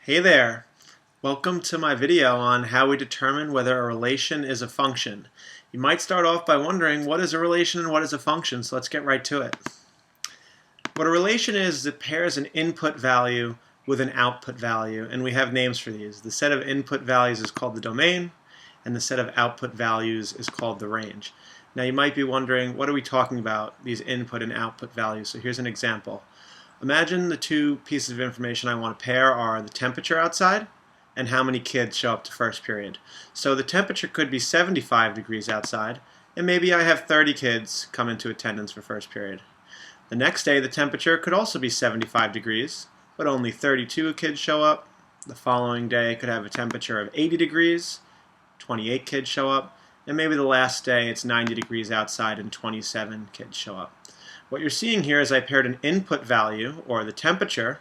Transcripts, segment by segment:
Hey there! Welcome to my video on how we determine whether a relation is a function. You might start off by wondering what is a relation and what is a function, so let's get right to it. What a relation is it pairs an input value with an output value, and we have names for these. The set of input values is called the domain, and the set of output values is called the range. Now you might be wondering, what are we talking about, these input and output values? So here's an example. Imagine the two pieces of information I want to pair are the temperature outside and how many kids show up to first period. So the temperature could be 75 degrees outside, and maybe I have 30 kids come into attendance for first period. The next day the temperature could also be 75 degrees, but only 32 kids show up. The following day it could have a temperature of 80 degrees, 28 kids show up, and maybe the last day it's 90 degrees outside and 27 kids show up. What you're seeing here is I paired an input value, or the temperature,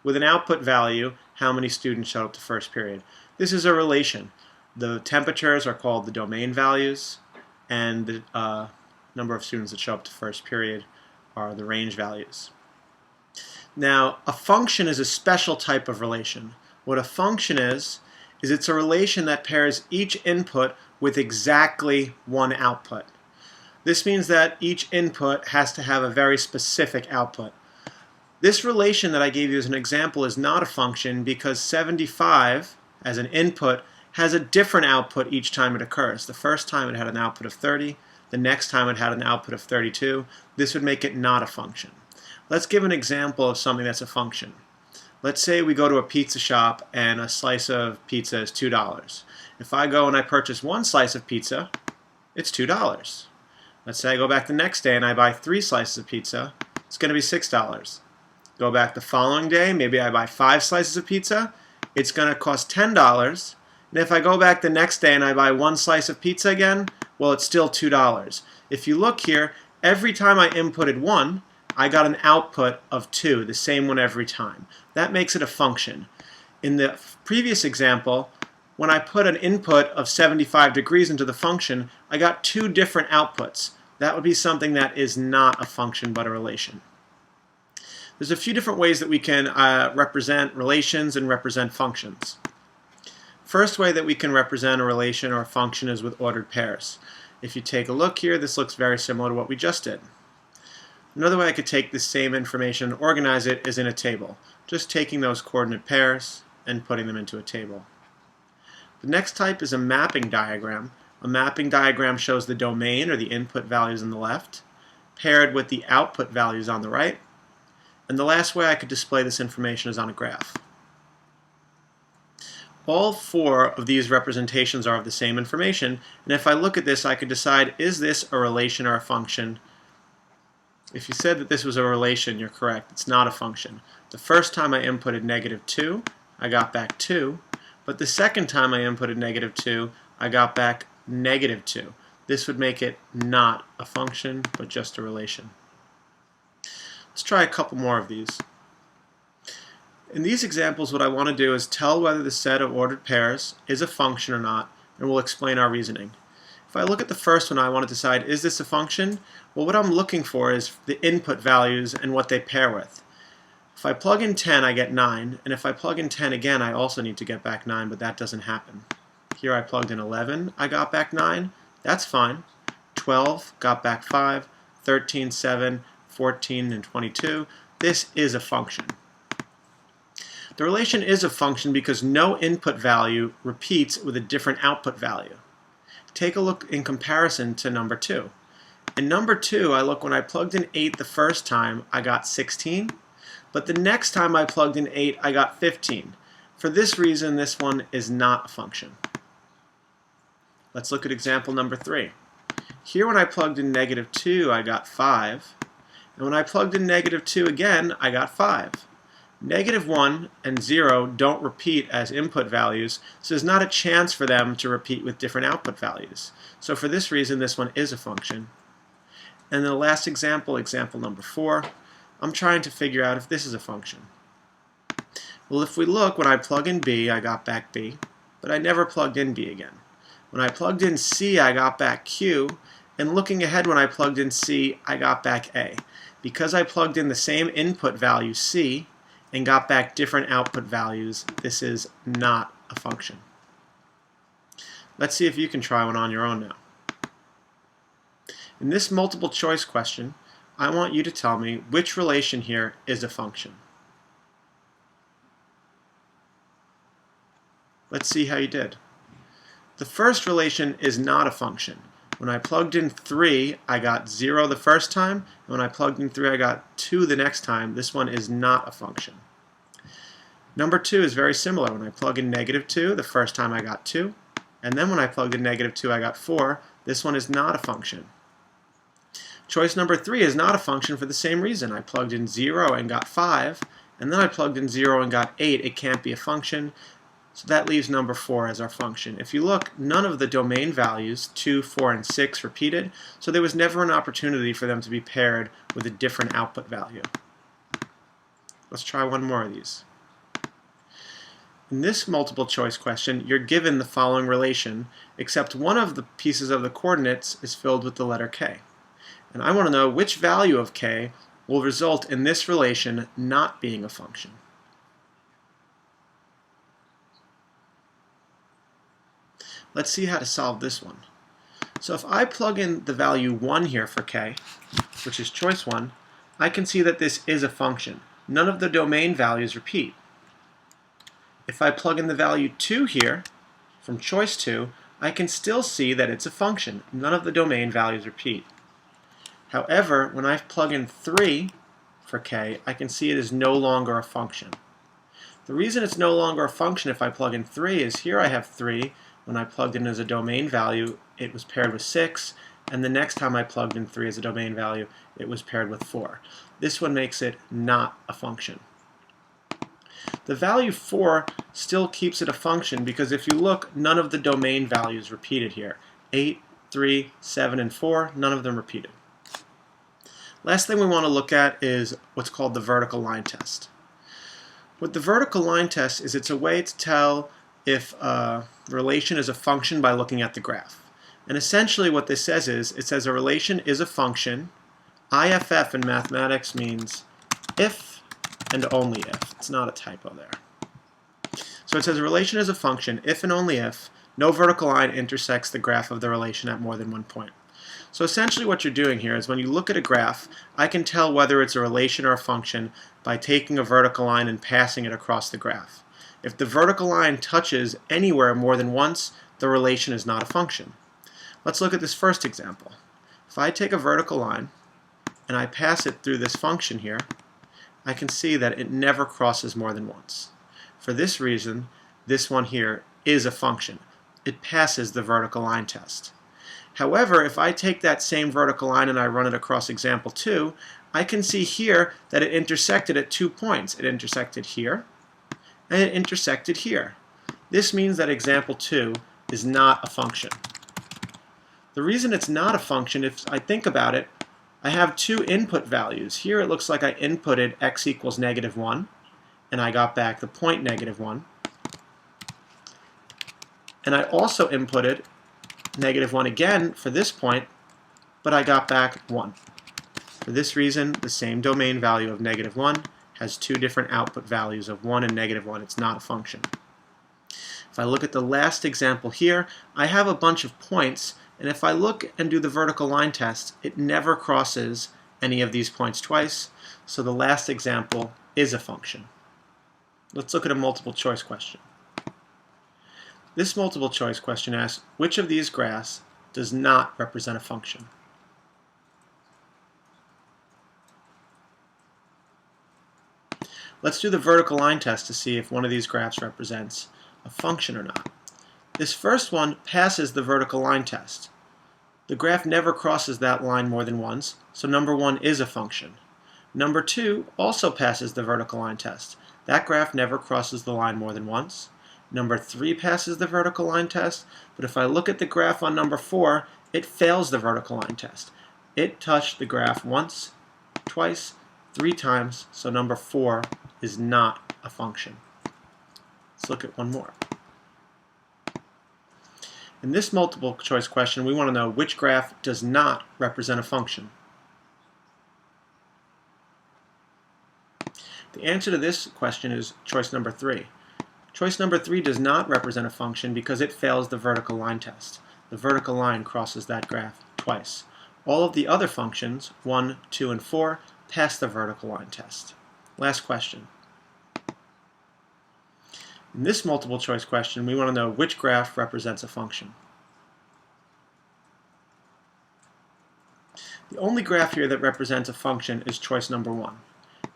with an output value, how many students showed up to first period. This is a relation. The temperatures are called the domain values, and the number of students that show up to first period are the range values. Now, a function is a special type of relation. What a function is it's a relation that pairs each input with exactly one output. This means that each input has to have a very specific output. This relation that I gave you as an example is not a function because 75 as an input has a different output each time it occurs. The first time it had an output of 30, the next time it had an output of 32. This would make it not a function. Let's give an example of something that's a function. Let's say we go to a pizza shop and a slice of pizza is $2. If I go and I purchase one slice of pizza, it's $2. Let's say I go back the next day and I buy 3 slices of pizza, it's going to be $6. Go back the following day, maybe I buy 5 slices of pizza, it's going to cost $10. And if I go back the next day and I buy 1 slice of pizza again, well, it's still $2. If you look here, every time I inputted 1, I got an output of 2, the same one every time. That makes it a function. In the previous example, when I put an input of 75 degrees into the function, I got 2 different outputs. That would be something that is not a function but a relation. There's a few different ways that we can represent relations and represent functions. First way that we can represent a relation or a function is with ordered pairs. If you take a look here, this looks very similar to what we just did. Another way I could take this same information and organize it is in a table, just taking those coordinate pairs and putting them into a table. The next type is a mapping diagram. A mapping diagram shows the domain, or the input values on the left, paired with the output values on the right. And the last way I could display this information is on a graph. All 4 of these representations are of the same information, and if I look at this I could decide, is this a relation or a function? If you said that this was a relation, you're correct. It's not a function. The first time I inputted -2, I got back 2. But the second time I inputted -2, I got back -2. This would make it not a function, but just a relation. Let's try a couple more of these. In these examples, what I want to do is tell whether the set of ordered pairs is a function or not, and we'll explain our reasoning. If I look at the first one, I want to decide, is this a function? Well, what I'm looking for is the input values and what they pair with. If I plug in 10, I get 9, and if I plug in 10 again, I also need to get back 9, but that doesn't happen. Here I plugged in 11, I got back 9, that's fine. 12, got back 5, 13, 7, 14, and 22. This is a function. The relation is a function because no input value repeats with a different output value. Take a look in comparison to number 2. In number 2, I look when I plugged in 8 the first time, I got 16. But the next time I plugged in 8, I got 15. For this reason, this one is not a function. Let's look at example number 3. Here when I plugged in -2, I got 5. And when I plugged in -2 again, I got 5. -1 and 0 don't repeat as input values, so there's not a chance for them to repeat with different output values. So for this reason, this one is a function. And the last example, example number 4, I'm trying to figure out if this is a function. Well, if we look, when I plug in B, I got back B, but I never plugged in B again. When I plugged in C, I got back Q, and looking ahead when I plugged in C, I got back A. Because I plugged in the same input value, C, and got back different output values, this is not a function. Let's see if you can try one on your own now. In this multiple choice question, I want you to tell me which relation here is a function. Let's see how you did. The first relation is not a function. When I plugged in 3, I got 0 the first time, and when I plugged in 3, I got 2 the next time. This one is not a function. Number 2 is very similar. When I plug in -2, the first time I got 2, and then when I plugged in -2, I got 4. This one is not a function. Choice number 3 is not a function for the same reason. I plugged in 0 and got 5, and then I plugged in 0 and got 8. It can't be a function, so that leaves number 4 as our function. If you look, none of the domain values, 2, 4, and 6, repeated, so there was never an opportunity for them to be paired with a different output value. Let's try one more of these. In this multiple choice question, you're given the following relation, except one of the pieces of the coordinates is filled with the letter k. And I want to know which value of k will result in this relation not being a function. Let's see how to solve this one. So if I plug in the value 1 here for k, which is choice 1, I can see that this is a function. None of the domain values repeat. If I plug in the value 2 here from choice 2, I can still see that it's a function. None of the domain values repeat. However, when I plug in 3 for k, I can see it is no longer a function. The reason it's no longer a function if I plug in 3 is here I have 3. When I plugged in as a domain value, it was paired with 6, and the next time I plugged in 3 as a domain value, it was paired with 4. This one makes it not a function. The value 4 still keeps it a function because if you look, none of the domain values repeated here. 8, 3, 7, and 4, none of them repeated. Last thing we want to look at is what's called the vertical line test. What the vertical line test is, it's a way to tell if a relation is a function by looking at the graph. And essentially what this says is, it says a relation is a function. IFF in mathematics means if and only if. It's not a typo there. So it says a relation is a function if and only if no vertical line intersects the graph of the relation at more than one point. So essentially what you're doing here is when you look at a graph, I can tell whether it's a relation or a function by taking a vertical line and passing it across the graph. If the vertical line touches anywhere more than once, the relation is not a function. Let's look at this first example. If I take a vertical line and I pass it through this function here, I can see that it never crosses more than once. For this reason, this one here is a function. It passes the vertical line test. However, if I take that same vertical line and I run it across example 2, I can see here that it intersected at 2 points. It intersected here, and it intersected here. This means that example 2 is not a function. The reason it's not a function, if I think about it, I have 2 input values. Here it looks like I inputted x equals -1, and I got back the point -1. And I also inputted -1 again for this point, but I got back 1. For this reason, the same domain value of -1 has 2 different output values of 1 and -1. It's not a function. If I look at the last example here, I have a bunch of points, and if I look and do the vertical line test, it never crosses any of these points twice, so the last example is a function. Let's look at a multiple choice question. This multiple choice question asks, which of these graphs does not represent a function? Let's do the vertical line test to see if one of these graphs represents a function or not. This first one passes the vertical line test. The graph never crosses that line more than once, so number 1 is a function. Number 2 also passes the vertical line test. That graph never crosses the line more than once. Number 3 passes the vertical line test, but if I look at the graph on number 4, it fails the vertical line test. It touched the graph once, twice, 3 times, so number 4 is not a function. Let's look at one more. In this multiple choice question, we want to know which graph does not represent a function. The The answer to this question is choice number 3. Choice number 3 does not represent a function because it fails the vertical line test. The vertical line crosses that graph twice. All of the other functions, 1, 2, and 4, pass the vertical line test. Last question. In this multiple choice question, we want to know which graph represents a function. The only graph here that represents a function is choice number 1.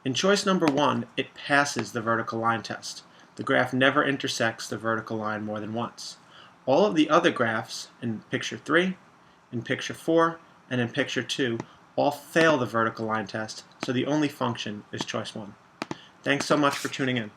In choice number 1, it passes the vertical line test. The graph never intersects the vertical line more than once. All of the other graphs in picture 3, in picture 4, and in picture 2 all fail the vertical line test, so the only function is choice 1. Thanks so much for tuning in.